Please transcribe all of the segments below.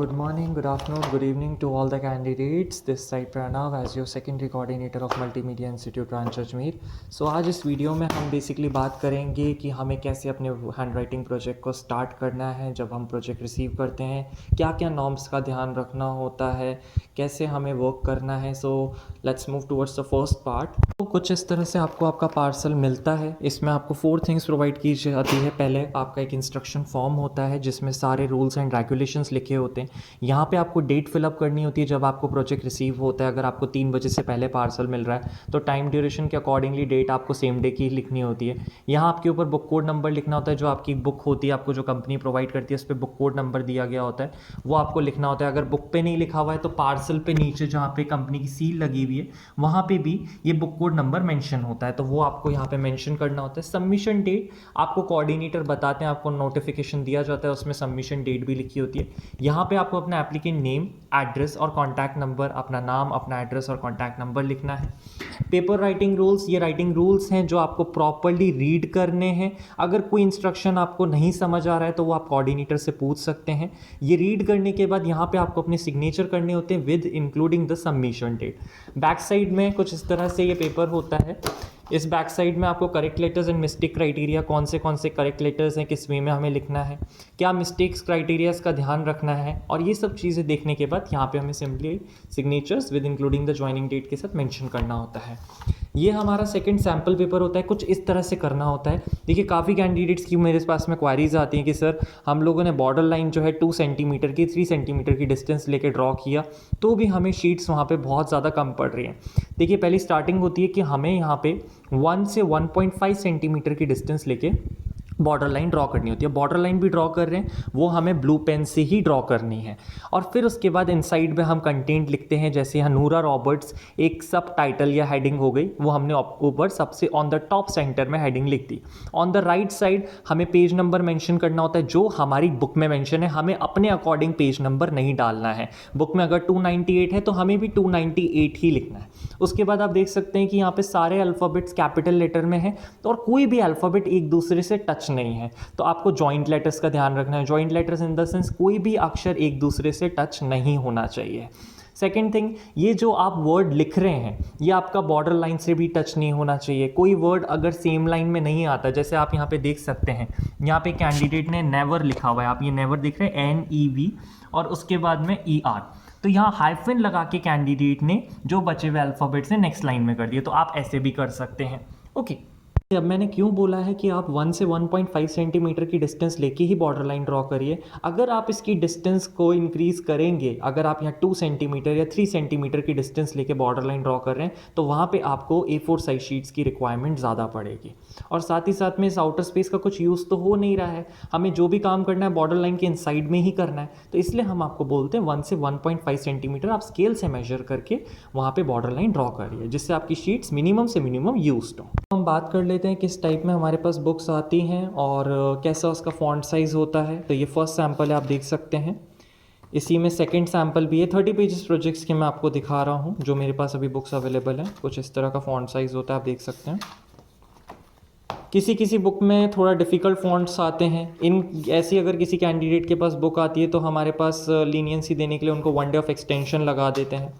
good morning, good afternoon, good evening to all the candidates. This side Pranav as your secondary coordinator of Multimedia Institute Ranch Ajmer. So आज इस video में हम basically बात करेंगे कि हमें कैसे अपने हैंड राइटिंग प्रोजेक्ट को स्टार्ट करना है जब हम प्रोजेक्ट रिसीव करते हैं, क्या क्या नॉर्म्स का ध्यान रखना होता है, कैसे हमें वर्क करना है. So let's move towards the first part. तो कुछ इस तरह से आपको आपका पार्सल मिलता है. इसमें आपको 4 थिंग्स प्रोवाइड की जाती है. पहले आपका एक इंस्ट्रक्शन फॉर्म होता है जिसमें सारे रूल्स एंड रेगुलेशंस लिखे होते हैं. यहाँ पे आपको डेट फिलअप करनी होती है जब आपको प्रोजेक्ट रिसीव होता है. अगर आपको 3 बजे से पहले पार्सल मिल रहा है तो टाइम ड्यूरेशन के अकॉर्डिंगली डेट आपको सेम डे की लिखनी होती है. यहाँ आपके ऊपर बुक कोड नंबर लिखना होता है. जो आपकी बुक होती है, आपको जो कंपनी प्रोवाइड करती है उस पर बुक कोड नंबर दिया गया होता है, वो आपको लिखना होता है. अगर बुक पे नहीं लिखा हुआ है तो पार्सल पे नीचे जहाँ पे कंपनी की सील लगी हुई है वहाँ पे भी ये बुक कोड नंबर मेंशन होता है, तो वो आपको यहाँ पे मेंशन करना होता है. सबमिशन डेट आपको कोऑर्डिनेटर बताते हैं, आपको नोटिफिकेशन दिया जाता है, उसमें सबमिशन डेट भी लिखी होती है. यहाँ पे आपको अपना एप्लीकेंट नेम, एड्रेस और कॉन्टैक्ट नंबर, अपना नाम, अपना एड्रेस और कॉन्टैक्ट नंबर लिखना है. पेपर राइटिंग रूल्स, ये राइटिंग रूल्स हैं जो आपको प्रॉपरली रीड करने हैं. अगर कोई इंस्ट्रक्शन आपको नहीं समझ आ रहा है तो वो आप कोऑर्डिनेटर से पूछ सकते हैं. ये रीड करने के बाद यहाँ पे आपको अपने सिग्नेचर करने होते हैं with including the submission date. Back side में कुछ इस तरह से ये पेपर होता है. इस बैक साइड में आपको correct letters and mistake criteria, कौन से करेक्ट लेटर्स हैं, किस वे में हमें लिखना है, क्या मिस्टेक्स क्राइटेरियाज का ध्यान रखना है, और ये सब चीज़ें देखने के बाद यहाँ पे हमें simply signatures with including the joining date के साथ मेंशन करना होता है. ये हमारा सेकंड सैम्पल पेपर होता है. कुछ इस तरह से करना होता है. देखिए, काफ़ी कैंडिडेट्स की मेरे पास में क्वारीज आती हैं कि सर हम लोगों ने बॉर्डर लाइन जो है 2 सेंटीमीटर की 3 सेंटीमीटर की डिस्टेंस लेके ड्रॉ किया तो भी हमें शीट्स वहाँ पे बहुत ज़्यादा कम पड़ रही हैं. देखिए, पहली स्टार्टिंग होती है कि हमें यहाँ पे 1 से 1.5 सेंटीमीटर की डिस्टेंस लेके बॉर्डर लाइन ड्रॉ करनी होती है. बॉर्डर लाइन भी ड्रॉ कर रहे हैं वो हमें ब्लू पेन से ही ड्रॉ करनी है. और फिर उसके बाद इनसाइड में हम कंटेंट लिखते हैं. जैसे यहाँ नूरा रॉबर्ट्स एक सब टाइटल या हेडिंग हो गई, वो हमने ऊपर सबसे ऑन द टॉप सेंटर में हेडिंग लिख दी. ऑन द राइट साइड हमें पेज नंबर मेंशन करना होता है जो हमारी बुक में मेंशन है. हमें अपने अकॉर्डिंग पेज नंबर नहीं डालना है. बुक में अगर 298 है तो हमें भी 298 ही लिखना है. उसके बाद आप देख सकते हैं कि यहाँ पे सारे अल्फ़ाबेट्स कैपिटल लेटर में है और कोई भी अल्फ़ाबेट एक दूसरे से टच नहीं है. तो आपको जॉइंट लेटर्स का ध्यान रखना है. Joint letters in the sense कोई भी अक्षर एक दूसरे से टच नहीं होना चाहिए. सेकेंड थिंग, ये जो आप वर्ड लिख रहे हैं ये आपका बॉर्डर लाइन से भी टच नहीं होना चाहिए. कोई वर्ड अगर सेम लाइन में नहीं आता, जैसे आप यहाँ पे देख सकते हैं, यहाँ पे कैंडिडेट ने नेवर लिखा हुआ है. आप ये नेवर देख रहे हैं, NEV और उसके बाद में ER. तो यहाँ हाइफन लगा के कैंडिडेट ने जो बचे हुए अल्फ़ाबेट्स ने नेक्स्ट लाइन में कर दिए. तो आप ऐसे भी कर सकते हैं. ओके. अब मैंने क्यों बोला है कि आप 1 से 1.5 सेंटीमीटर की डिस्टेंस लेके ही बॉर्डर लाइन ड्रॉ करिए. अगर आप इसकी डिस्टेंस को इंक्रीज़ करेंगे, अगर आप यहाँ 2 सेंटीमीटर या 3 सेंटीमीटर की डिस्टेंस लेके बॉर्डर लाइन ड्रॉ कर रहे हैं तो वहाँ पे आपको A4 साइज शीट्स की रिक्वायरमेंट ज़्यादा पड़ेगी. और साथ ही साथ में इस आउटर स्पेस का कुछ यूज़ तो हो नहीं रहा है. हमें जो भी काम करना है बॉर्डर लाइन के इनसाइड में ही करना है. तो इसलिए हम आपको बोलते हैं 1 से 1.5 सेंटीमीटर आप स्केल से मेजर करके वहाँ पे बॉर्डर लाइन ड्रॉ करिए, जिससे आपकी शीट्स मिनिमम से मिनिमम यूज्ड हो. हम बात कर लेते हैं किस टाइप में हमारे पास बुक्स आती हैं और कैसा उसका फॉन्ट साइज़ होता है. तो ये फर्स्ट सैम्पल है, आप देख सकते हैं. इसी में सेकंड सैम्पल भी है. 30 पेजेस प्रोजेक्ट्स के मैं आपको दिखा रहा हूँ जो मेरे पास अभी बुक्स अवेलेबल हैं. कुछ इस तरह का फॉन्ट साइज़ होता है, आप देख सकते हैं. किसी किसी बुक में थोड़ा डिफ़िकल्ट फॉन्ट्स आते हैं. इन ऐसी अगर किसी कैंडिडेट के पास बुक आती है तो हमारे पास लीनियंसी देने के लिए उनको 1 डे ऑफ एक्सटेंशन लगा देते हैं.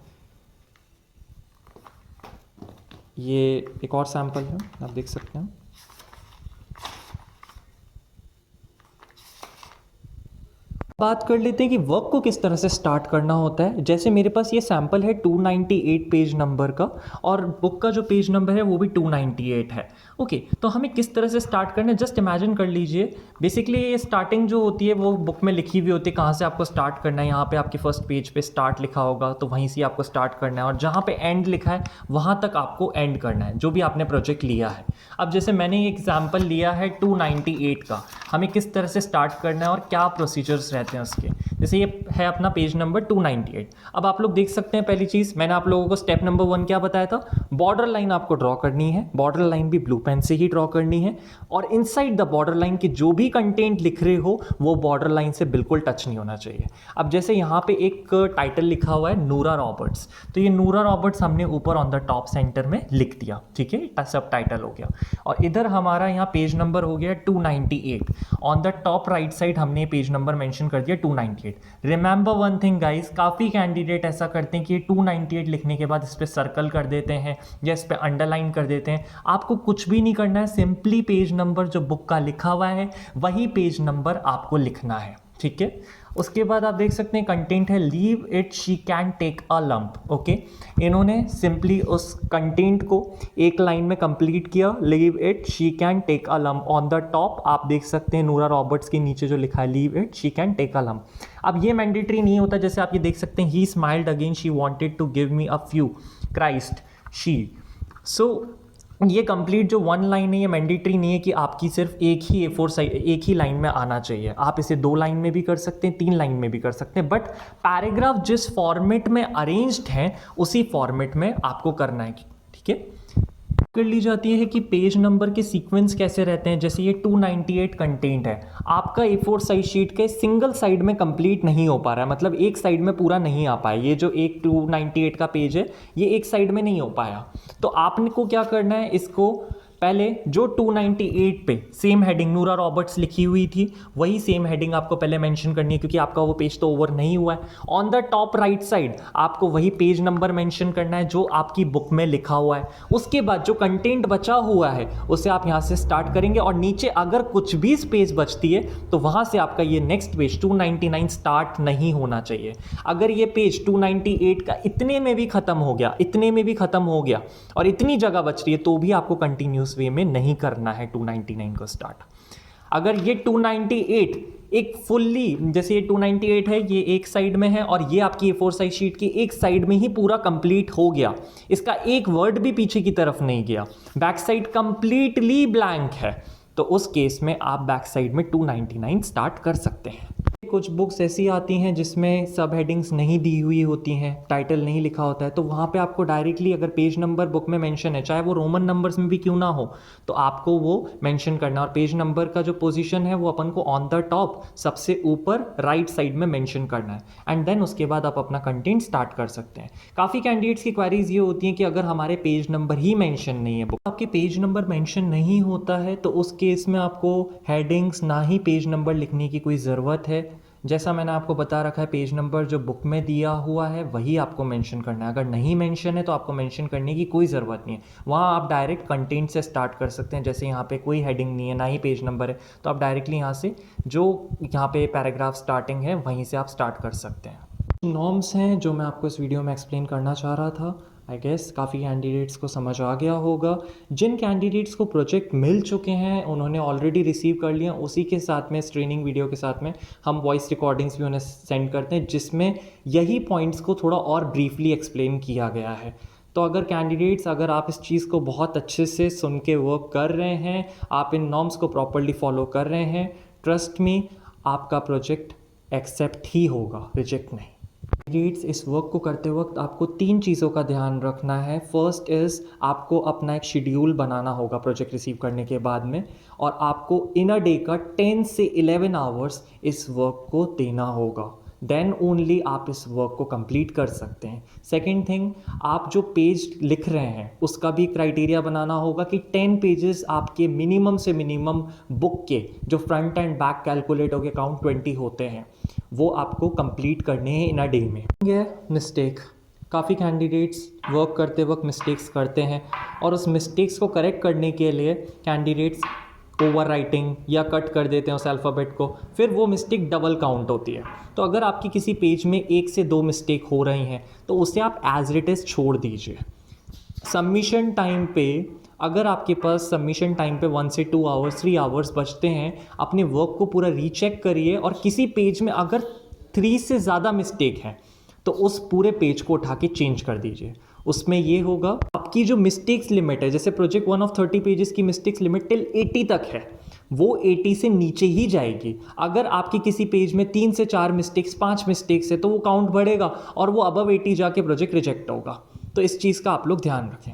ये एक और सैम्पल है, आप देख सकते हैं. बात कर लेते हैं कि वर्क को किस तरह से स्टार्ट करना होता है. जैसे मेरे पास ये सैम्पल है 298 पेज नंबर का और बुक का जो पेज नंबर है वो भी 298 है. ओके, तो हमें किस तरह से स्टार्ट करना है जस्ट इमेजिन कर लीजिए. बेसिकली ये स्टार्टिंग जो होती है वो बुक में लिखी हुई होती है कहाँ से आपको स्टार्ट करना है. यहाँ पे आपके फर्स्ट पेज पे स्टार्ट लिखा होगा तो वहीं से आपको स्टार्ट करना है और जहाँ पे एंड लिखा है वहाँ तक आपको एंड करना है जो भी आपने प्रोजेक्ट लिया है. अब जैसे मैंने एक एग्जाम्पल लिया है 298 का, हमें किस तरह से स्टार्ट करना है और क्या प्रोसीजर्स रहते हैं उसके. जैसे ये है अपना पेज नंबर 298. अब आप लोग देख सकते हैं, पहली चीज़ मैंने आप लोगों को स्टेप नंबर 1 क्या बताया था, बॉर्डर लाइन आपको ड्रॉ करनी है. बॉर्डर लाइन भी ब्लू पेन से ही ड्रॉ करनी है और इनसाइड द बॉर्डर लाइन के जो भी कंटेंट लिख रहे हो वो बॉर्डर लाइन से बिल्कुल टच नहीं होना चाहिए. अब जैसे यहाँ पे एक टाइटल लिखा हुआ है नूरा रॉबर्ट्स, तो ये नूरा रॉबर्ट्स हमने ऊपर ऑन द टॉप सेंटर में लिख दिया. ठीक है, सब टाइटल हो गया. और इधर हमारा यहाँ पेज नंबर हो गया 298. On the top right side हमने पेज नंबर मेंशन कर दिया 298। रिमेंबर वन थिंग गाइस, काफ़ी कैंडिडेट ऐसा करते हैं कि 298 लिखने के बाद इस पर सर्कल कर देते हैं या इस पर अंडरलाइन कर देते हैं। आपको कुछ भी नहीं करना है, सिंपली पेज नंबर जो बुक का लिखा हुआ है वही पेज नंबर आपको लिखना है, ठीक है। उसके बाद आप देख सकते हैं कंटेंट है leave it she can take a lump, okay. इन्होंने सिंपली उस कंटेंट को एक लाइन में कंप्लीट किया, leave it she can take a lump. On the top आप देख सकते हैं नूरा रॉबर्ट्स के नीचे जो लिखा है leave it she can take a lump. अब ये मैंडेटरी नहीं होता, जैसे आप ये देख सकते हैं he smiled again she wanted to give me a few Christ she. So ये कंप्लीट जो वन लाइन है ये मैंडेटरी नहीं है कि आपकी सिर्फ एक ही A4 साइज एक ही लाइन में आना चाहिए। आप इसे 2 लाइन में भी कर सकते हैं, 3 लाइन में भी कर सकते हैं, बट पैराग्राफ जिस फॉर्मेट में अरेंज्ड है उसी फॉर्मेट में आपको करना है, ठीक है। कर ली जाती है कि पेज नंबर के सीक्वेंस कैसे रहते हैं। जैसे ये 298 कंटेंट है, आपका A4 साइज शीट के सिंगल साइड में कंप्लीट नहीं हो पा रहा है, मतलब एक साइड में पूरा नहीं आ पाया। ये जो एक 298 का पेज है ये एक साइड में नहीं हो पाया, तो आपने को क्या करना है, इसको पहले जो 298 पे सेम हेडिंग नूरा रॉबर्ट्स लिखी हुई थी वही सेम हेडिंग आपको पहले मेंशन करनी है, क्योंकि आपका वो पेज तो ओवर नहीं हुआ है। On the top right side आपको वही पेज नंबर मेंशन करना है जो आपकी बुक में लिखा हुआ है। उसके बाद जो कंटेंट बचा हुआ है उसे आप यहाँ से स्टार्ट करेंगे, और नीचे अगर कुछ भी स्पेस बचती है तो वहाँ से आपका ये नेक्स्ट पेज 299 स्टार्ट नहीं होना चाहिए। अगर ये पेज 298 का इतने में भी खत्म हो गया, इतने में भी खत्म हो गया और इतनी जगह बच रही है, तो भी आपको कंटिन्यूस वे में नहीं करना है 299 को स्टार्ट। अगर ये 298 एक फुल्ली, जैसे ये 298 है, ये एक साइड में है और ये आपकी A4 साइज शीट की एक साइड में ही पूरा कंप्लीट हो गया, इसका एक वर्ड भी पीछे की तरफ नहीं गया, बैक साइड कंप्लीटली ब्लैंक है, तो उस केस में आप बैक साइड में 299 स्टार्ट कर सकते हैं। कुछ बुक्स ऐसी आती हैं जिसमें सब हेडिंग्स नहीं दी हुई होती हैं, टाइटल नहीं लिखा होता है, तो वहाँ पे आपको डायरेक्टली अगर पेज नंबर बुक में मेंशन है, चाहे वो रोमन नंबर्स में भी क्यों ना हो, तो आपको वो मेंशन करना, और पेज नंबर का जो पोजीशन है वो अपन को ऑन द टॉप सबसे ऊपर राइट साइड में मेंशन करना है, एंड देन उसके बाद आप अपना कंटेंट स्टार्ट कर सकते हैं। काफ़ी कैंडिडेट्स की क्वेरीज ये होती हैं कि अगर हमारे पेज नंबर ही मेंशन नहीं है, बुक आपके पेज नंबर मेंशन नहीं होता है, तो उस केस में आपको हेडिंग्स ना ही पेज नंबर लिखने की कोई ज़रूरत है। जैसा मैंने आपको बता रखा है, पेज नंबर जो बुक में दिया हुआ है वही आपको मेंशन करना है। अगर नहीं मेंशन है तो आपको मेंशन करने की कोई ज़रूरत नहीं है, वहाँ आप डायरेक्ट कंटेंट से स्टार्ट कर सकते हैं। जैसे यहाँ पे कोई हेडिंग नहीं है, ना ही पेज नंबर है, तो आप डायरेक्टली यहाँ से जो यहाँ पे पैराग्राफ स्टार्टिंग है वहीं से आप स्टार्ट कर सकते हैं। नॉर्म्स हैं जो मैं आपको इस वीडियो में एक्सप्लेन करना चाह रहा था। आई गेस काफ़ी कैंडिडेट्स को समझ आ गया होगा। जिन कैंडिडेट्स को प्रोजेक्ट मिल चुके हैं, उन्होंने ऑलरेडी रिसीव कर लिया, उसी के साथ में इस ट्रेनिंग वीडियो के साथ में हम वॉइस रिकॉर्डिंग्स भी उन्हें सेंड करते हैं, जिसमें यही पॉइंट्स को थोड़ा और ब्रीफली एक्सप्लेन किया गया है। तो अगर कैंडिडेट्स, अगर आप इस चीज़ को बहुत अच्छे से सुन के वर्क कर रहे हैं, आप इन नॉर्म्स को प्रॉपरली फॉलो कर रहे हैं, ट्रस्ट मी आपका प्रोजेक्ट एक्सेप्ट ही होगा, रिजेक्ट नहीं। कैंडिडेट्स, इस वर्क को करते वक्त आपको 3 चीज़ों का ध्यान रखना है। फर्स्ट इज़ आपको अपना एक शेड्यूल बनाना होगा प्रोजेक्ट रिसीव करने के बाद में, और आपको इन अ डे का 10 से 11 आवर्स इस वर्क को देना होगा, देन ओनली आप इस वर्क को कंप्लीट कर सकते हैं। सेकेंड थिंग, आप जो पेज लिख रहे हैं उसका भी क्राइटेरिया बनाना होगा कि 10 पेजेस आपके मिनिमम से मिनिमम बुक के जो फ्रंट एंड बैक कैलकुलेट होकर काउंट 20 होते हैं वो आपको कंप्लीट करने हैं इन अ डे में। ये मिस्टेक, काफ़ी कैंडिडेट्स वर्क करते वक्त मिस्टेक्स करते हैं, और उस मिस्टेक्स को करेक्ट करने के लिए कैंडिडेट्स ओवर राइटिंग या कट कर देते हैं उस अल्फ़ाबेट को, फिर वो मिस्टेक डबल काउंट होती है। तो अगर आपकी किसी पेज में 1 से 2 मिस्टेक हो रही हैं तो उसे आप एज इट इज़ छोड़ दीजिए। सबमिशन टाइम पे, अगर आपके पास सबमिशन टाइम पे 1 से 2 आवर्स 3 आवर्स बचते हैं, अपने वर्क को पूरा रीचेक करिए, और किसी पेज में अगर 3 से ज़्यादा मिस्टेक है तो उस पूरे पेज को उठा के चेंज कर दीजिए। उसमें ये होगा, आपकी जो मिस्टेक्स लिमिट है, जैसे प्रोजेक्ट 1 ऑफ 30 पेजेस की मिस्टेक्स लिमिट टिल 80 तक है, वो 80 से नीचे ही जाएगी। अगर आपकी किसी पेज में 3 से 4 मिस्टेक्स 5 मिस्टेक्स है तो वो काउंट बढ़ेगा और वो अबव 80 जाके प्रोजेक्ट रिजेक्ट होगा। तो इस चीज़ का आप लोग ध्यान रखें।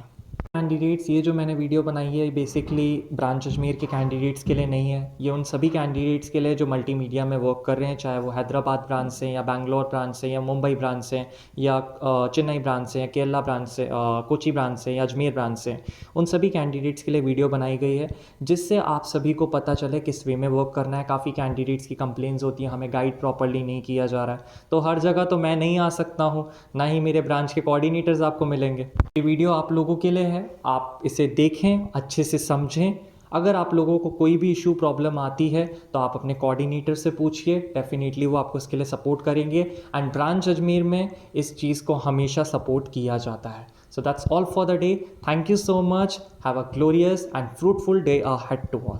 कैंडिडेट्स, ये जो मैंने वीडियो बनाई है बेसिकली ब्रांच अजमेर के कैंडिडेट्स के लिए नहीं है, ये उन सभी कैंडिडेट्स के लिए जो मल्टीमीडिया में वर्क कर रहे हैं, चाहे वो हैदराबाद ब्रांच से या बैंगलोर ब्रांच से या मुंबई ब्रांच से या चेन्नई ब्रांच से या केरला ब्रांच से, कोची ब्रांच से या अजमेर ब्रांच से। उन सभी कैंडिडेट्स के लिए वीडियो बनाई गई है जिससे आप सभी को पता चले किस वे में वर्क करना है। काफ़ी कैंडिडेट्स की कंप्लेंट्स होती हैं, हमें गाइड प्रॉपर्ली नहीं किया जा रहा है, तो हर जगह तो मैं नहीं आ सकता हूँ, ना ही मेरे ब्रांच के कोऑर्डिनेटर्स आपको मिलेंगे। ये वीडियो आप लोगों के लिए है, आप इसे देखें, अच्छे से समझें। अगर आप लोगों को कोई भी इशू प्रॉब्लम आती है तो आप अपने कोऑर्डिनेटर से पूछिए, डेफिनेटली वो आपको इसके लिए सपोर्ट करेंगे। एंड ब्रांच अजमेर में इस चीज़ को हमेशा सपोर्ट किया जाता है। So that's all for the day. Thank you so much. Have a glorious and fruitful day ahead to all.